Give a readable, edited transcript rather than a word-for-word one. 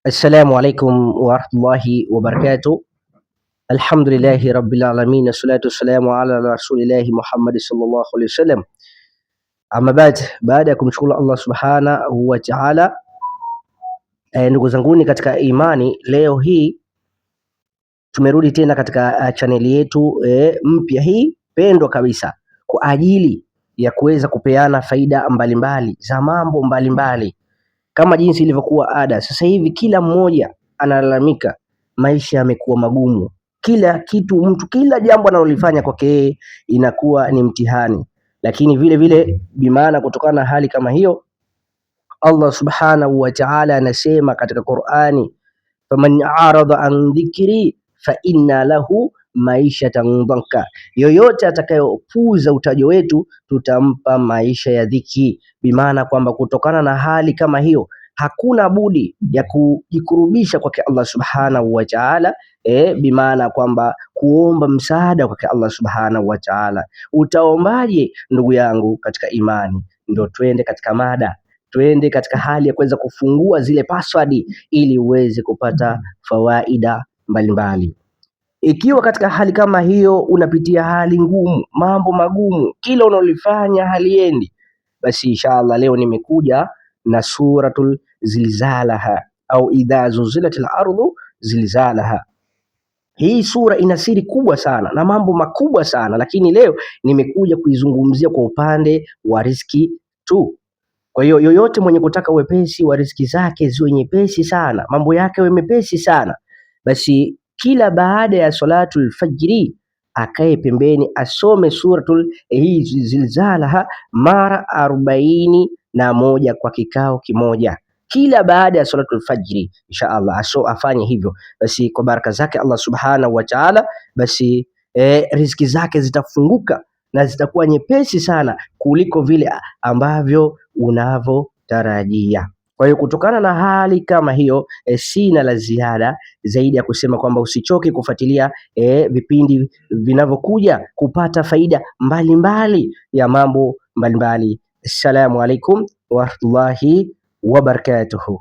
Assalamu alaikum warahmatullahi wabarakatuh. Alhamdulillahi rabbil alamin, assalatu wassalamu ala rasulillahi Muhammad sallallahu alaihi wasallam. Amma baada ya kumshukuru Allah subhanahu wa ta'ala, ndugu zanguni katika imani, leo hii tumerudi tena katika chaneli yetu mpya hii pendwa kabisa kwa ajili ya kuweza kupeana faida mbalimbali za mambo mbalimbali kama jinsi ilivyokuwa ada. Sasa hivi kila mmoja analalamika maisha yamekuwa magumu, kila kitu mtu, kila jambo analolifanya kwake inakuwa ni mtihani. Lakini vile vile bimaana, kutokana na hali kama hiyo, Allah subhanahu wa ta'ala anasema katika Qur'ani, faman arada an dhikri fa inna lahu maishatan dhanka, yoyote atakayopuuza utajo wetu tutampa maisha ya dhiki. Bimaana kwamba kutokana na hali kama hiyo hakuna budi ya kujikurubisha kwake Allah subhanahu wa ta'ala, bimaana kwamba kuomba msaada kwake Allah subhanahu wa ta'ala. Utaombaje ndugu yangu katika imani? Ndio twende katika mada, twende katika hali ya kuweza kufungua zile password ili uweze kupata fawaida mbalimbali. Ikiwa katika hali kama hiyo unapitia hali ngumu, mambo magumu, kila unalofanya haliendi, basi inshallah leo nimekuja na suratul zilzalaha au idha zulzilatil ardu zilzalaha. Hii sura ina siri kubwa sana na mambo makubwa sana, lakini leo nimekuja kuizungumzia kwa upande wa riziki tu. Kwa hiyo yoyote mwenye kutaka wepesi wa riziki zake ziwe nyepesi sana, mambo yake yawe mepesi sana, basi kila baada ya salatul fajri akae pembeni asome suratul zilzalaha mara 41 kwa kikao kimoja, kila baada ya salatul fajri inshallah afanye hivyo. Basi kwa baraka zake Allah subhanahu wa ta'ala, basi riziki zake zitafunguka na zitakuwa nyepesi sana kuliko vile ambavyo unavyotarajia. Kwa hiyo kutokana na hali kama hiyo, sina la ziada zaidi ya kusema kwamba usichoke kufuatilia vipindi vinavyokuja kupata faida mbalimbali ya mambo mbalimbali. Assalamu alaikum warahmatullahi wabarakatuhu.